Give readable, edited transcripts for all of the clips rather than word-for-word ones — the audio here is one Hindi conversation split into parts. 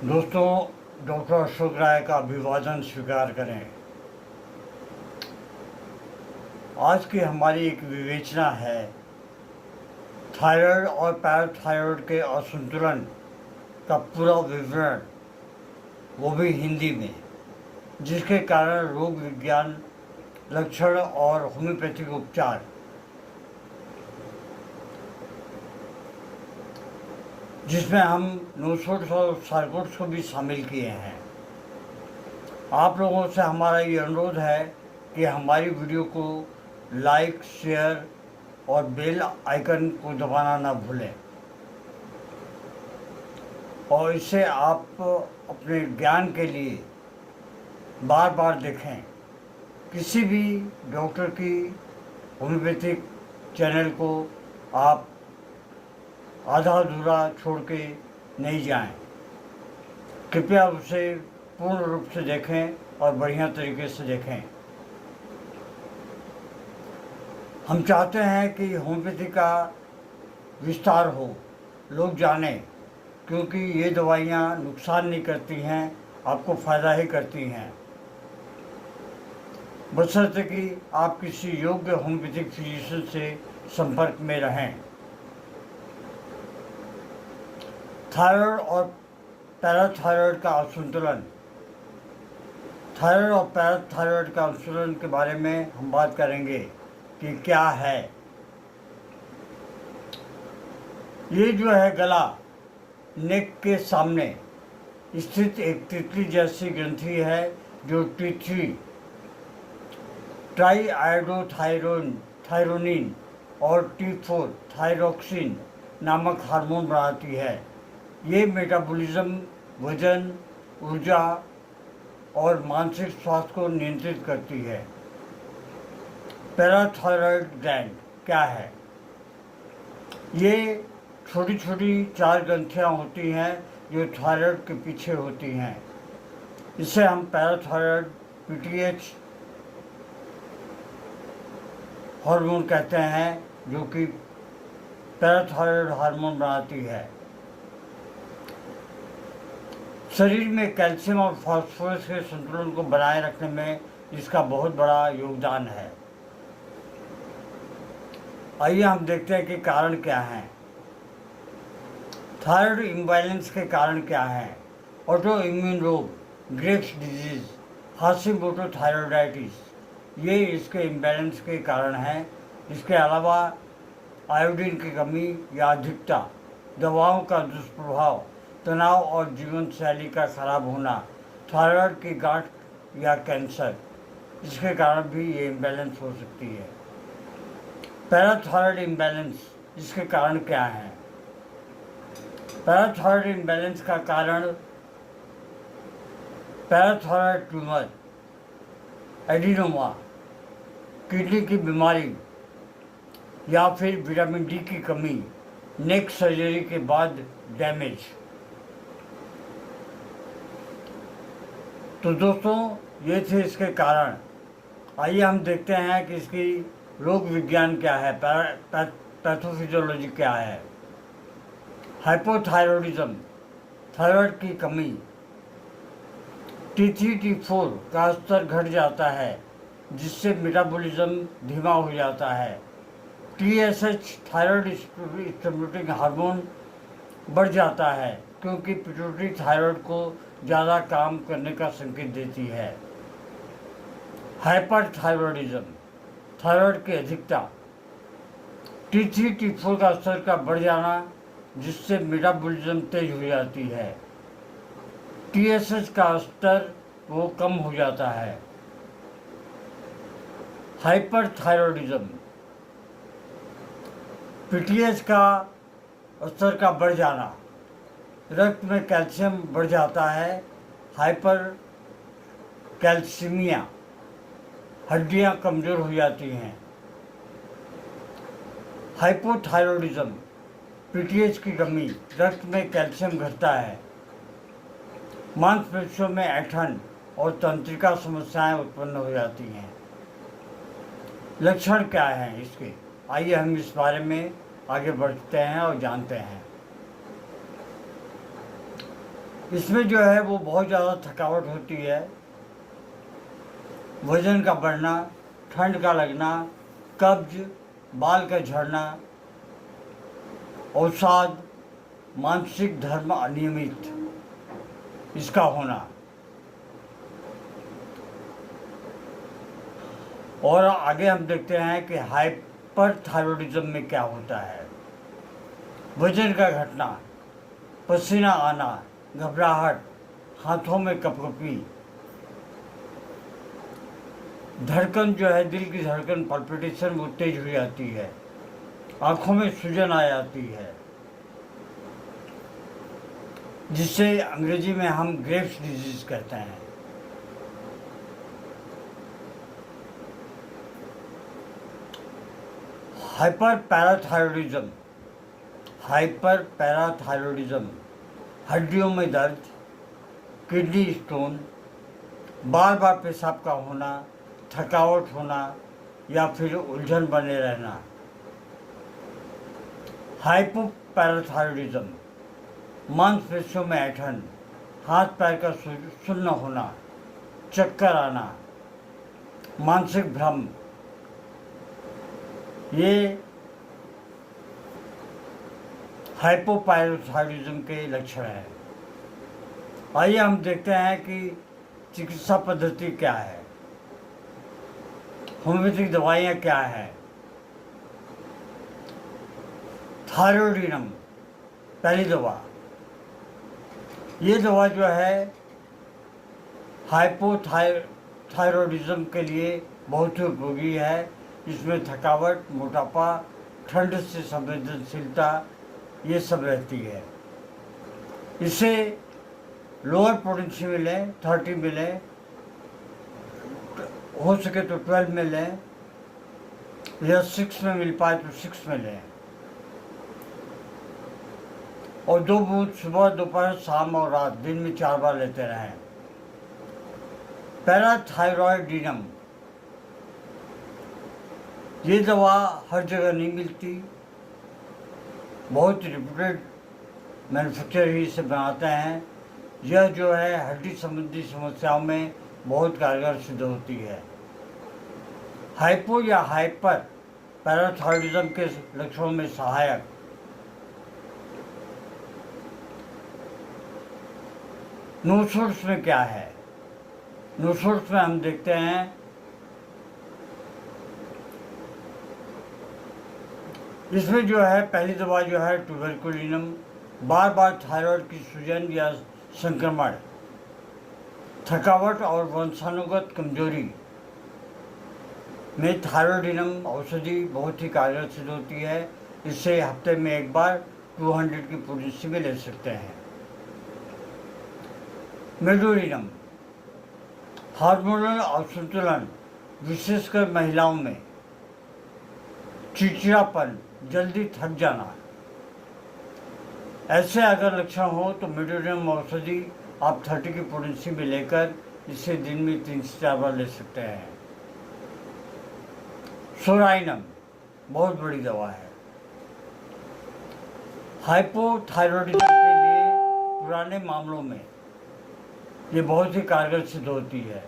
दोस्तों, डॉक्टर अशोक राय का अभिवादन स्वीकार करें। आज की हमारी एक विवेचना है थायराइड और पैराथायराइड के असंतुलन का पूरा विवरण, वो भी हिंदी में, जिसके कारण रोग विज्ञान, लक्षण और होम्योपैथिक उपचार, जिसमें हम नोट्स और सर्किट्स को भी शामिल किए हैं। आप लोगों से हमारा ये अनुरोध है कि हमारी वीडियो को लाइक, शेयर और बेल आइकन को दबाना ना भूलें, और इसे आप अपने ज्ञान के लिए बार बार देखें। किसी भी डॉक्टर की होम्योपैथिक चैनल को आप आधा अधूरा छोड़ के नहीं जाएं। कृपया उसे पूर्ण रूप से देखें और बढ़िया तरीके से देखें। हम चाहते हैं कि होम्योपैथी का विस्तार हो, लोग जानें, क्योंकि ये दवाइयाँ नुकसान नहीं करती हैं, आपको फ़ायदा ही करती हैं, बशर्ते कि आप किसी योग्य होम्योपैथिक फिजिशियन से संपर्क में रहें। थायराइड और पैराथायराइड का असंतुलन। थायराइड और पैराथायराइड का असंतुलन के बारे में हम बात करेंगे कि क्या है। ये जो है गला, नेक के सामने स्थित एक तितली जैसी ग्रंथि है जो T3 ट्राईआयोडोथायरोनिन और T4 थायरोक्सिन नामक हार्मोन बनाती है। ये मेटाबॉलिज्म, वजन, ऊर्जा और मानसिक स्वास्थ्य को नियंत्रित करती है। पैराथायराइड ग्लैंड क्या है? ये छोटी छोटी 4 ग्रंथियाँ होती हैं जो थायराइड के पीछे होती हैं। इसे हम पैराथायराइड PTH हार्मोन कहते हैं, जो कि पैराथायराइड हार्मोन बनाती है। शरीर में कैल्शियम और फास्फोरस के संतुलन को बनाए रखने में इसका बहुत बड़ा योगदान है। आइए हम देखते हैं कि कारण क्या हैं। थायराइड इम्बैलेंस के कारण क्या हैं? ऑटो इम्यून रोग, ग्रेव्स डिजीज, हाशिमोटो थायराइडाइटिस, ये इसके इम्बैलेंस के कारण हैं। इसके अलावा आयोडीन की कमी या अधिकता, दवाओं का दुष्प्रभाव, तनाव और जीवन शैली का खराब होना, थायराइड की गांठ या कैंसर, इसके कारण भी ये इम्बैलेंस हो सकती है। पैराथायराइड इम्बैलेंस, इसके कारण क्या हैं? पैराथायराइड इम्बैलेंस का कारण पैराथायराइड ट्यूमर, एडिनोमा, किडनी की बीमारी या फिर विटामिन D की कमी, नेक सर्जरी के बाद डैमेज। तो दोस्तों, ये थे इसके कारण। आइए हम देखते हैं कि इसकी रोग विज्ञान क्या है, पैथोफिजियोलॉजी क्या है। हाइपोथायरॉयडिज्म, थायराइड की कमी, T3 T4 का स्तर घट जाता है, जिससे मेटाबॉलिज्म धीमा हो जाता है। TSH थायराइड स्टिमुलेटिंग हार्मोन बढ़ जाता है, क्योंकि पिट्यूटरी थायराइड को ज़्यादा काम करने का संकेत देती है। हाइपरथायरॉयडिज्म, थायराइड की अधिकता, T3 T4 का स्तर का बढ़ जाना, जिससे मेटाबॉलिज्म तेज हो जाती है। TSH का स्तर वो कम हो जाता है। हाइपरथायरॉयडिज्म, PTH का स्तर का बढ़ जाना, रक्त में कैल्शियम बढ़ जाता है। हाइपर कैल्सीमिया, हड्डियां कमज़ोर हो जाती हैं। हाइपोथायरॉयडिज्म, PTH की कमी, रक्त में कैल्शियम घटता है, मांसपेशियों में ऐंठन और तंत्रिका समस्याएं उत्पन्न हो जाती हैं। लक्षण क्या हैं इसके? आइए हम इस बारे में आगे बढ़ते हैं और जानते हैं। इसमें जो है वो बहुत ज़्यादा थकावट होती है, वजन का बढ़ना, ठंड का लगना, कब्ज, बाल का झड़ना, अवसाद, मानसिक धर्म अनियमित इसका होना। और आगे हम देखते हैं कि हाइपरथायरॉयडिज्म में क्या होता है। वजन का घटना, पसीना आना, घबराहट, हाथों में कपकपी, धड़कन जो है, दिल की धड़कन पल्पिटेशन वो तेज हो जाती है, आंखों में सूजन आ जाती है, जिसे अंग्रेजी में हम ग्रेव्स डिजीज कहते हैं। हाइपर पैराथायरॉयडिज्म हड्डियों में दर्द, किडनी स्टोन, बार बार पेशाब का होना, थकावट होना या फिर उलझन बने रहना। हाइपोपैराथायरॉयडिज्म मांसपेशियों में ऐंठन, हाथ पैर का सुन्न होना, चक्कर आना, मानसिक भ्रम, ये हाइपोपैराथायरॉयडिज्म के लक्षण हैं। आइए हम देखते हैं कि चिकित्सा पद्धति क्या है, होम्योपैथिक दवाइयाँ क्या हैं। थायरोडिनम पहली दवा, ये दवा जो है हाइपोथायरॉयडिज्म के लिए बहुत ही उपयोगी है। इसमें थकावट, मोटापा, ठंड से संवेदनशीलता ये सब रहती है। इसे लोअर पोटेंसी में लें, 30 में लें, हो सके तो 12 में लें, या 6 में मिल पाए तो 6 में लें, और 2 बूंद सुबह, दोपहर, शाम और रात, दिन में 4 बार लेते रहें। पैराथायरॉयडिनम, ये दवा हर जगह नहीं मिलती, बहुत रिप्यूटेड मैन्युफैक्चरर ही इसे बनाते हैं। यह जो है हड्डी संबंधी समस्याओं में बहुत कारगर सिद्ध होती है। हाइपो या हाइपर पैराथायरॉयडिज्म के लक्षणों में सहायक नोट्स में क्या है। नोट्स में हम देखते हैं इसमें जो है पहली दवा जो है ट्यूबरकुलिनम, बार बार थायराइड की सूजन या संक्रमण, थकावट और वंशानुगत कमजोरी में थायरोडिनम औषधि बहुत ही कारगर सिद्ध होती है। इससे हफ्ते में एक बार 200 की पोटेंसी में ले सकते हैं। मेडोरिनम हार्मोनल असंतुलन, विशेषकर महिलाओं में, चिड़चिड़ापन, जल्दी थक जाना, ऐसे अगर लक्षण हो तो मेडोरिनम औषधि आप 30 की पोटेंसी में लेकर इसे दिन में 3 से 4 बार ले सकते हैं। सोराइनम बहुत बड़ी दवा है हाइपोथायरॉयडिज्म के लिए। पुराने मामलों में ये बहुत ही कारगर सिद्ध होती है।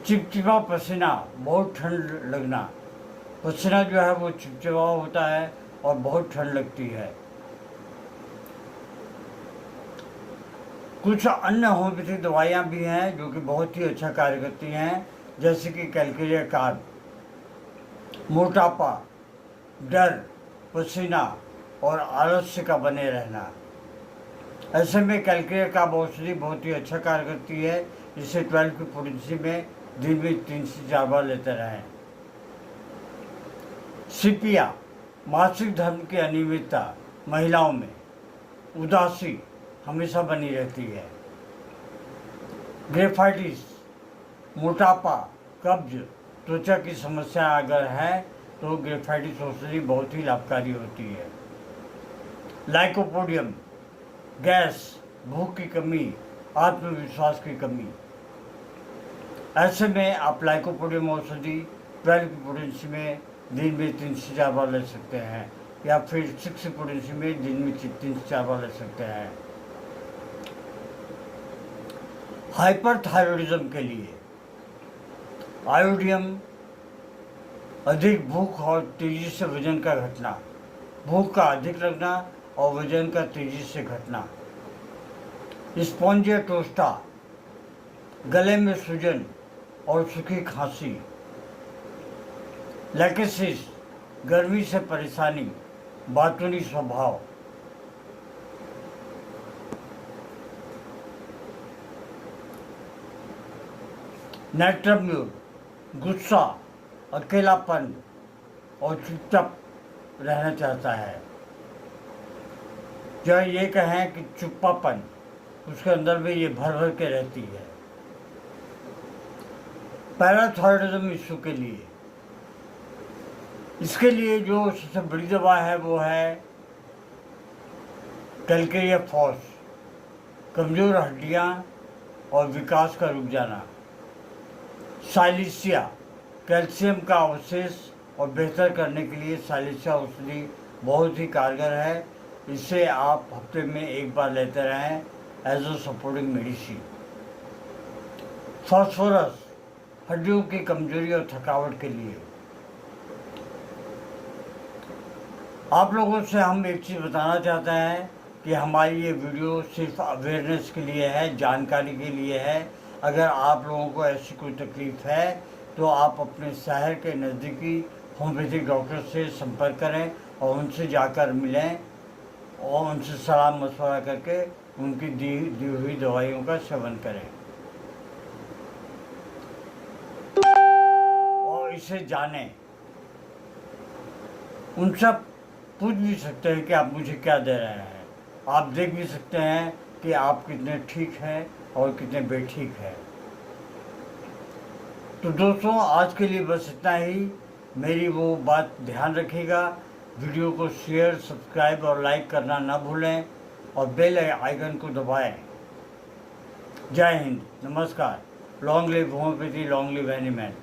चिपचिपा पसीना, बहुत ठंड लगना, पसीना जो है वो चिपचिपा होता है और बहुत ठंड लगती है। कुछ अन्य होम्योपैथिक दवाइयाँ भी हैं जो कि बहुत ही अच्छा कार्य करती हैं, जैसे कि कैलकेरिया कार्ब, मोटापा, डर, पसीना और आलस्य का बने रहना। ऐसे में कैलकेरिया कार्ब औषधि बहुत ही अच्छा कार्य करती है। इसे 12 की पोटेंसी में दिन में 3 से 4 बार लेते रहें। सिपिया मासिक धर्म की अनियमितता, महिलाओं में उदासी हमेशा बनी रहती है। ग्रेफाइटिस, मोटापा, कब्ज, त्वचा की समस्या अगर है तो ग्रेफाइटिस औषधि बहुत ही लाभकारी होती है। लाइकोपोडियम, गैस, भूख की कमी, आत्मविश्वास की कमी, ऐसे में आप लाइकोपोडियम औषधि 12 की पोटेंसी में दिन में 3 से 4 बार ले सकते हैं। या फिर 6 पोटेंसी में दिन में 3 से 4 बार ले सकते हैं। हाइपरथायरॉयडिज्म के लिए आयोडियम, अधिक भूख और तेजी से वजन का घटना, भूख का अधिक लगना और वजन का तेजी से घटना। स्पॉन्जियोटोस्टा, गले में सूजन और सूखी खांसी। लैकेसिस, गर्मी से परेशानी, बातूनी स्वभाव। नैट्रम्यूर, गुस्सा, अकेलापन और चुपचाप रहना चाहता है। या ये कहें कि चुप्पापन, उसके अंदर में ये भर भर के रहती है। पैराथायरॉयडिज्म इश्यू के लिए, इसके लिए जो सबसे बड़ी दवा है वो है कैल्केरिया फॉस, कमज़ोर हड्डियाँ और विकास का रुक जाना। साइलिसिया, कैल्शियम का अवशेष और बेहतर करने के लिए साइलिसिया औषधि बहुत ही कारगर है। इसे आप हफ्ते में 1 बार लेते रहें as a supporting medicine. Phosphorus, हड्डियों की कमजोरी और थकावट के लिए। आप लोगों से हम एक चीज़ बताना चाहते हैं कि हमारी ये वीडियो सिर्फ अवेयरनेस के लिए है, जानकारी के लिए है। अगर आप लोगों को ऐसी कोई तकलीफ़ है तो आप अपने शहर के नज़दीकी होम्योपैथिक डॉक्टर से संपर्क करें और उनसे जाकर मिलें और उनसे सलाह मशवरा करके उनकी दी हुई दवाइयों का सेवन करें और इसे जानें। उनसे पूछ भी सकते हैं कि आप मुझे क्या दे रहे हैं। आप देख भी सकते हैं कि आप कितने ठीक हैं और कितने बेठीक हैं। तो दोस्तों, आज के लिए बस इतना ही। मेरी वो बात ध्यान रखिएगा, वीडियो को शेयर, सब्सक्राइब और लाइक करना ना भूलें और बेल आइकन को दबाएं। जय हिंद, नमस्कार। Long live homeopathy, long live any man.